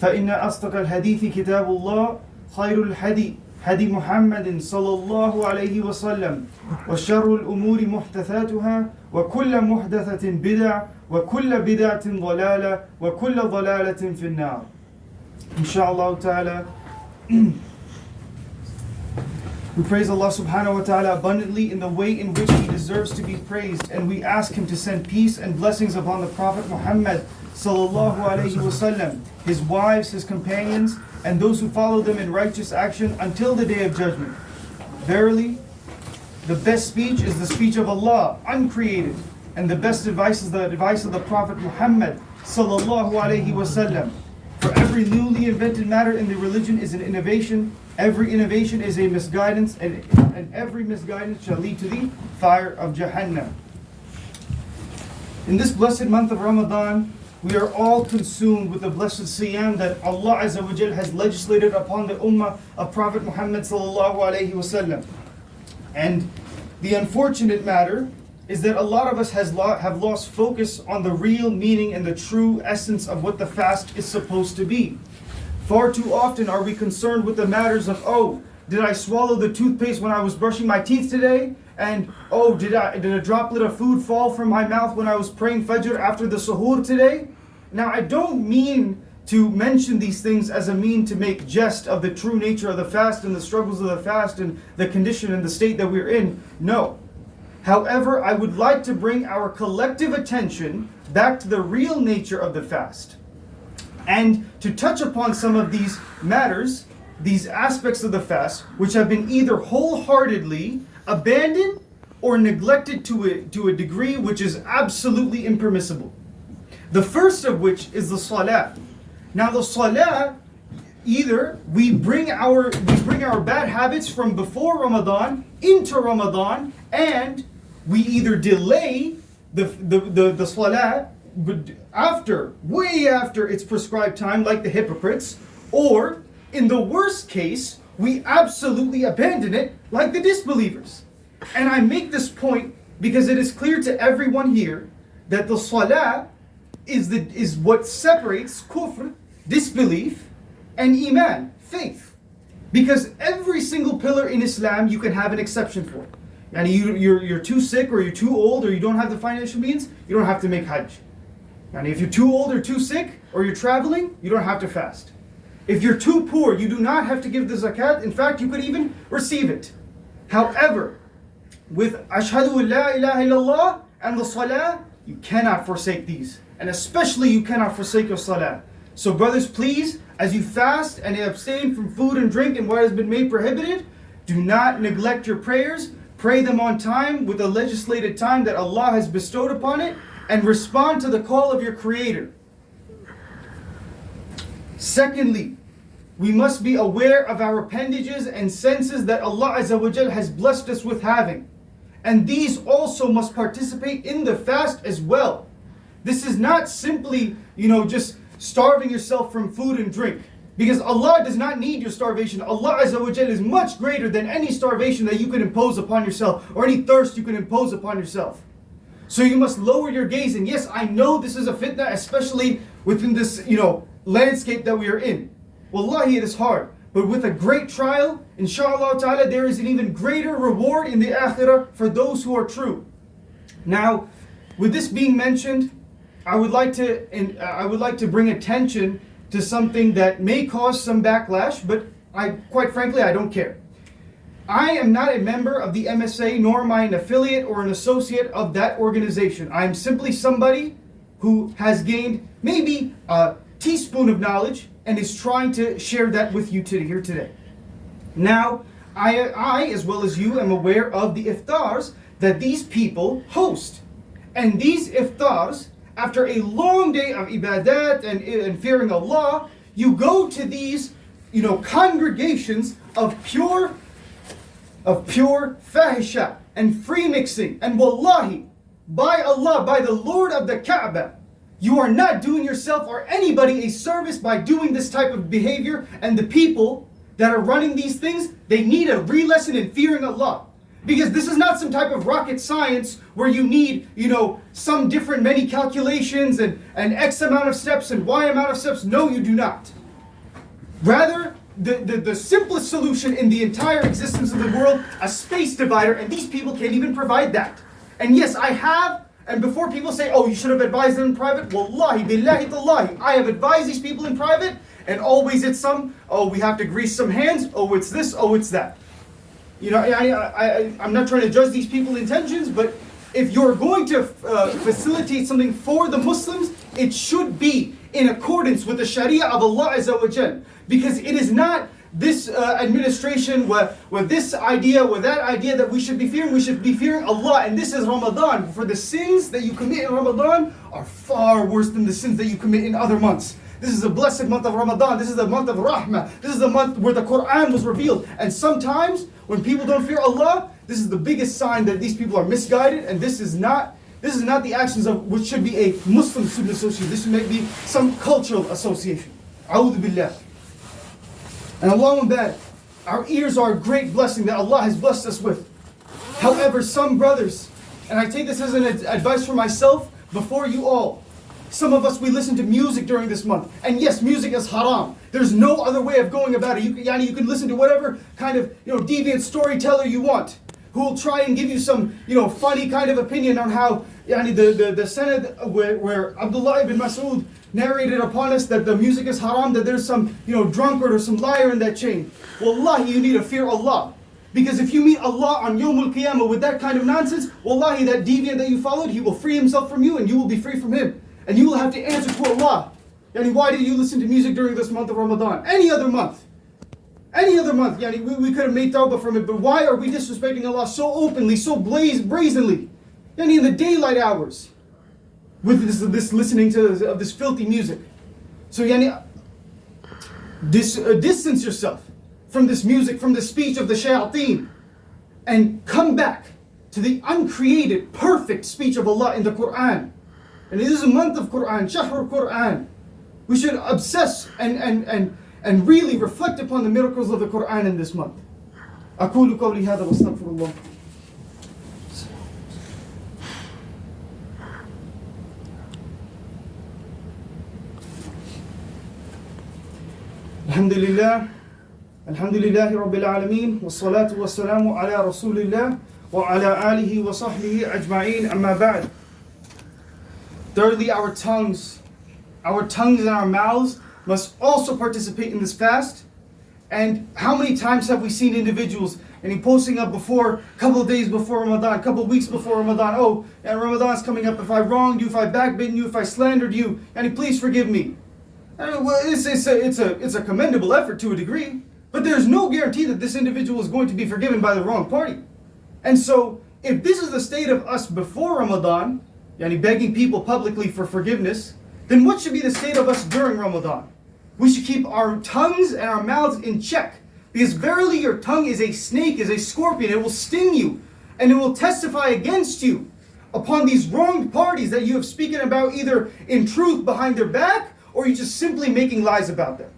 فإن أصدق الحديث كتاب الله خير الهدي هدي محمد صلى الله عليه وسلم وشر الأمور محدثاتها وكل محدثة بدعة وكل بدعة ضلالة وكل ضلالة في النار. Inshallah ta'ala, we praise Allah subhanahu wa ta'ala abundantly in the way in which He deserves to be praised, and we ask Him to send peace and blessings upon the Prophet Muhammad sallallahu alayhi wasallam, his wives, his companions, and those who follow them in righteous action until the day of judgment. Verily, the best speech is the speech of Allah, uncreated, and the best advice is the advice of the Prophet Muhammad sallallahu alayhi wasallam. For every newly invented matter in the religion is an innovation, every innovation is a misguidance, and every misguidance shall lead to the fire of Jahannam. In this blessed month of Ramadan, we are all consumed with the blessed siyam that Allah Azza wa Jal has legislated upon the ummah of Prophet Muhammad sallallahu alayhi wasallam. And the unfortunate matter is that a lot of us have lost focus on the real meaning and the true essence of what the fast is supposed to be. Far too often are we concerned with the matters of, oh, did I swallow the toothpaste when I was brushing my teeth today? And oh, did a droplet of food fall from my mouth when I was praying Fajr after the suhoor today? Now, I don't mean to mention these things as a mean to make jest of the true nature of the fast and the struggles of the fast and the condition and the state that we're in. No. However, I would like to bring our collective attention back to the real nature of the fast and to touch upon some of these matters, these aspects of the fast, which have been either wholeheartedly abandoned or neglected to a degree which is absolutely impermissible. The first of which is the salah. Now the salah, either we bring our bad habits from before Ramadan into Ramadan, and we either delay the salah way after its prescribed time, like the hypocrites, or in the worst case, we absolutely abandon it like the disbelievers. And I make this point because it is clear to everyone here that the salah is what separates kufr, disbelief, and iman, faith. Because every single pillar in Islam you can have an exception for. And you're too sick, or you're too old, or you don't have the financial means, you don't have to make hajj. And if you're too old or too sick, or you're traveling, you don't have to fast. If you're too poor, you do not have to give the zakat. In fact, you could even receive it. However, with ashhadu an la ilaha illallah and the salah, you cannot forsake these. And especially you cannot forsake your salah. So brothers, please, as you fast and abstain from food and drink and what has been made prohibited, do not neglect your prayers. Pray them on time with the legislated time that Allah has bestowed upon it, and respond to the call of your Creator. Secondly, we must be aware of our appendages and senses that Allah Azza wa Jal has blessed us with having. And these also must participate in the fast as well. This is not simply, just starving yourself from food and drink. Because Allah does not need your starvation. Allah Azza wa Jal is much greater than any starvation that you can impose upon yourself, or any thirst you can impose upon yourself. So you must lower your gaze. And yes, I know this is a fitna, especially within this, landscape that we are in. Wallahi, it is hard. But with a great trial, inshallah ta'ala, there is an even greater reward in the akhirah for those who are true. Now, with this being mentioned, I would like to bring attention to something that may cause some backlash, but quite frankly, I don't care. I am not a member of the MSA, nor am I an affiliate or an associate of that organization. I am simply somebody who has gained maybe a teaspoon of knowledge and is trying to share that with you here today. Now, I, as well as you, am aware of the iftars that these people host. And these iftars, after a long day of ibadat and fearing Allah, you go to these, congregations of pure fahisha and free mixing. And wallahi, by Allah, by the Lord of the Kaaba, you are not doing yourself or anybody a service by doing this type of behavior. And the people that are running these things, they need a re-lesson in fearing Allah. Because this is not some type of rocket science where you need, some different many calculations and X amount of steps and Y amount of steps. No, you do not. Rather, the simplest solution in the entire existence of the world, a space divider, and these people can't even provide that. And yes, I have, and before people say, oh, you should have advised them in private, wallahi, billahi, tallahi, I have advised these people in private, and always it's oh, we have to grease some hands, oh, it's this, oh, it's that. You know, I'm not trying to judge these people's intentions, but if you're going to facilitate something for the Muslims, it should be in accordance with the Sharia of Allah Azza wa Jal. Because it is not this administration with this idea, with that idea that we should be fearing. We should be fearing Allah. And this is Ramadan. For the sins that you commit in Ramadan are far worse than the sins that you commit in other months. This is a blessed month of Ramadan. This is the month of Rahmah. This is the month where the Quran was revealed. And sometimes when people don't fear Allah, this is the biggest sign that these people are misguided, and this is not the actions of which should be a Muslim student association. This may be some cultural association. A'udhu billah. And Allahumma barik, our ears are a great blessing that Allah has blessed us with. However, some brothers, and I take this as an advice for myself before you all, some of us, we listen to music during this month. And yes, music is haram. There's no other way of going about it. You can listen to whatever kind of deviant storyteller you want, who will try and give you some funny kind of opinion on how the sanad where Abdullah ibn Mas'ud narrated upon us that the music is haram, that there's some drunkard or some liar in that chain. Wallahi, you need to fear Allah. Because if you meet Allah on Yawmul Qiyamah with that kind of nonsense, wallahi, that deviant that you followed, he will free himself from you and you will be free from him. And you will have to answer to Allah. Why did you listen to music during this month of Ramadan? Any other month, we could have made tawbah from it, but why are we disrespecting Allah so openly, so brazenly? In the daylight hours, with this listening to this filthy music. So distance yourself from this music, from the speech of the shayateen, and come back to the uncreated, perfect speech of Allah in the Quran. And it is a month of Quran, Shahr Quran. We should obsess and really reflect upon the miracles of the Quran in this month. أقول قولي هذا واستغفر الله. الحمد لله رب العالمين والصلاة والسلام على رسول الله وعلى آله وصحبه أجمعين أما بعد. Thirdly, our tongues and our mouths must also participate in this fast. And how many times have we seen individuals posting up before, a couple of days before Ramadan, a couple of weeks before Ramadan, oh, and Ramadan's coming up, if I wronged you, if I backbitten you, if I slandered you, please forgive me. Well, it's a commendable effort to a degree, but there's no guarantee that this individual is going to be forgiven by the wrong party. And so, if this is the state of us before Ramadan, begging people publicly for forgiveness, then what should be the state of us during Ramadan? We should keep our tongues and our mouths in check, because verily your tongue is a snake, is a scorpion. It will sting you, and it will testify against you upon these wronged parties that you have spoken about, either in truth behind their back, or you're just simply making lies about them.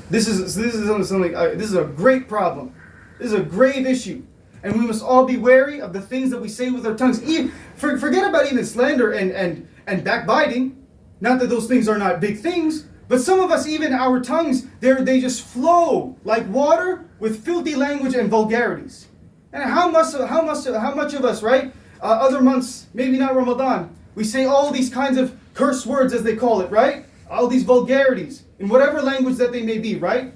This is a great problem. This is a grave issue. And we must all be wary of the things that we say with our tongues. Forget about even slander and backbiting. Not that those things are not big things, but some of us, even our tongues, they just flow like water with filthy language and vulgarities. And how much of us, right? Other months, maybe not Ramadan, we say all these kinds of curse words, as they call it, right? All these vulgarities in whatever language that they may be, right?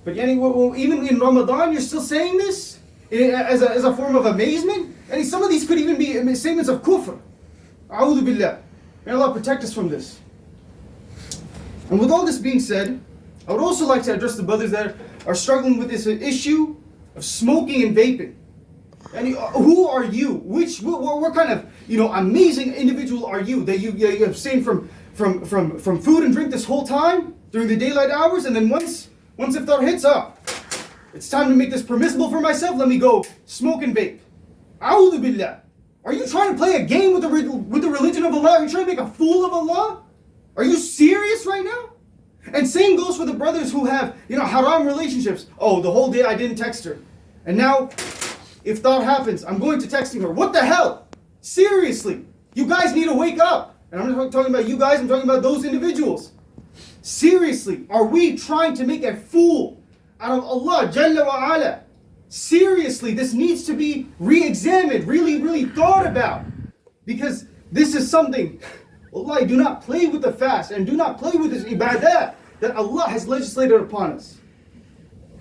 But even in Ramadan, you're still saying this as a form of amazement. And some of these could even be statements of kufr. A'udhu billah. May Allah protect us from this. And with all this being said, I would also like to address the brothers that are struggling with this issue of smoking and vaping. And who are you? What kind of amazing individual are you that you abstain from food and drink this whole time during the daylight hours, and then once iftar hits up, it's time to make this permissible for myself. Let me go smoke and vape. A'udhu billah. Are you trying to play a game with the religion of Allah? Are you trying to make a fool of Allah? Are you serious right now? And same goes for the brothers who have haram relationships. Oh, the whole day I didn't text her, and now if that happens, I'm going to texting her. What the hell? Seriously, you guys need to wake up. And I'm not talking about you guys, I'm talking about those individuals. Seriously, are we trying to make a fool out of Allah Jalla wa Ala? Seriously, this needs to be re-examined, really thought about. Because this is something, Allah, do not play with the fast and do not play with this ibadah that Allah has legislated upon us.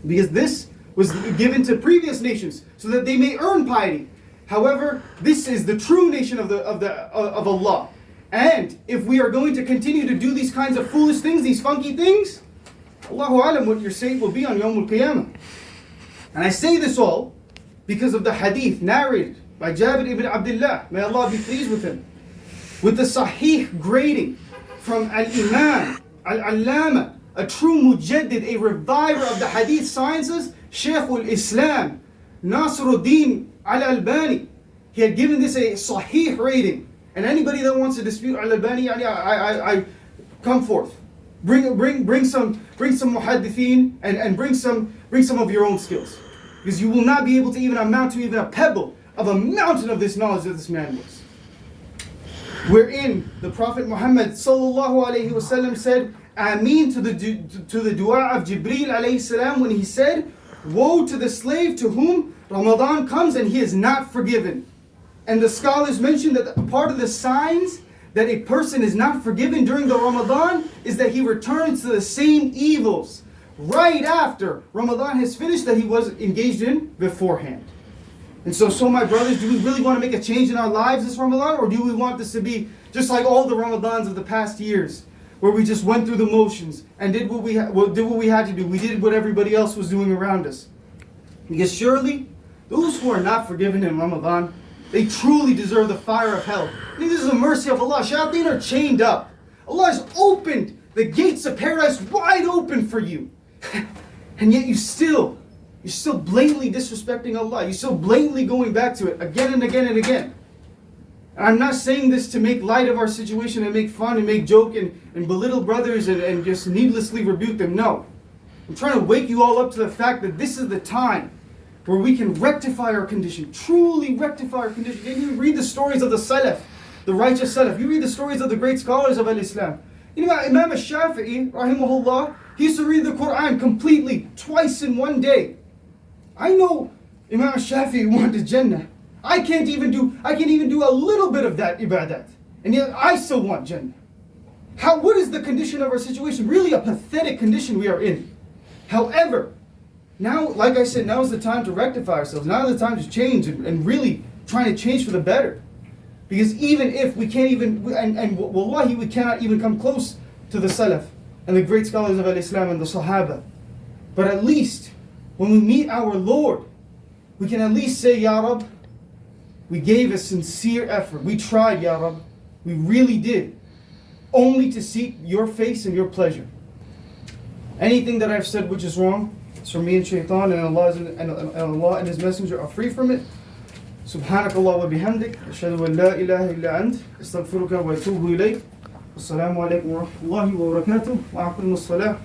Because this was given to previous nations so that they may earn piety. However, this is the true nation of Allah. And if we are going to continue to do these kinds of foolish things, these funky things, Allahu alam what your state will be on Yawm al-Qiyamah. And I say this all because of the hadith narrated by Jabir ibn Abdullah, may Allah be pleased with him, with the sahih grading from Al-Imam, Al-Allama, a true mujaddid, a reviver of the hadith sciences, Shaykh al-Islam, Nasiruddin al-Albani. He had given this a sahih rating. And anybody that wants to dispute al-Albani, I come forth. Bring some muhaddithin and bring some of your own skills. Because you will not be able to even amount to even a pebble of a mountain of this knowledge that this man was. Wherein the Prophet Muhammad sallallahu alaihi wasallam said, Ameen to the dua of Jibreel alayhi salam when he said, woe to the slave to whom Ramadan comes and he is not forgiven. And the scholars mention that part of the signs that a person is not forgiven during the Ramadan is that he returns to the same evils right after Ramadan has finished that he was engaged in beforehand. And so my brothers, do we really want to make a change in our lives this Ramadan, or do we want this to be just like all the Ramadans of the past years, where we just went through the motions and did what we had to do? We did what everybody else was doing around us. Because surely, those who are not forgiven in Ramadan, they truly deserve the fire of hell. I think this is the mercy of Allah. Shayateen are chained up. Allah has opened the gates of paradise wide open for you. And yet you're still blatantly disrespecting Allah. You're still blatantly going back to it again and again and again. And I'm not saying this to make light of our situation and make fun and make joke and belittle brothers and just needlessly rebuke them. No. I'm trying to wake you all up to the fact that this is the time where we can rectify our condition, truly rectify our condition. And you read the stories of the Salaf, the righteous Salaf. You read the stories of the great scholars of Al-Islam. You know, Imam al-Shafi'i, rahimahullah, he used to read the Quran completely, twice in one day. I know Imam al-Shafi'i wanted Jannah. I can't even do a little bit of that ibadat. And yet I still want Jannah. What is the condition of our situation? Really a pathetic condition we are in. However, now, like I said, now is the time to rectify ourselves. Now is the time to change and really trying to change for the better. Because even if we can't even, and wallahi, we cannot even come close to the Salaf and the great scholars of Al-Islam and the Sahaba. But at least, when we meet our Lord, we can at least say, Ya Rab, we gave a sincere effort. We tried, Ya Rab. We really did. Only to seek your face and your pleasure. Anything that I've said which is wrong, it's from me and Shaitan, and Allah and His Messenger are free from it. سبحانك الله وبحمدك أشهد أن لا إله إلا أنت أستغفرك وأتوب إليك. السلام عليكم ورحمة الله وبركاته وأقم الصلاة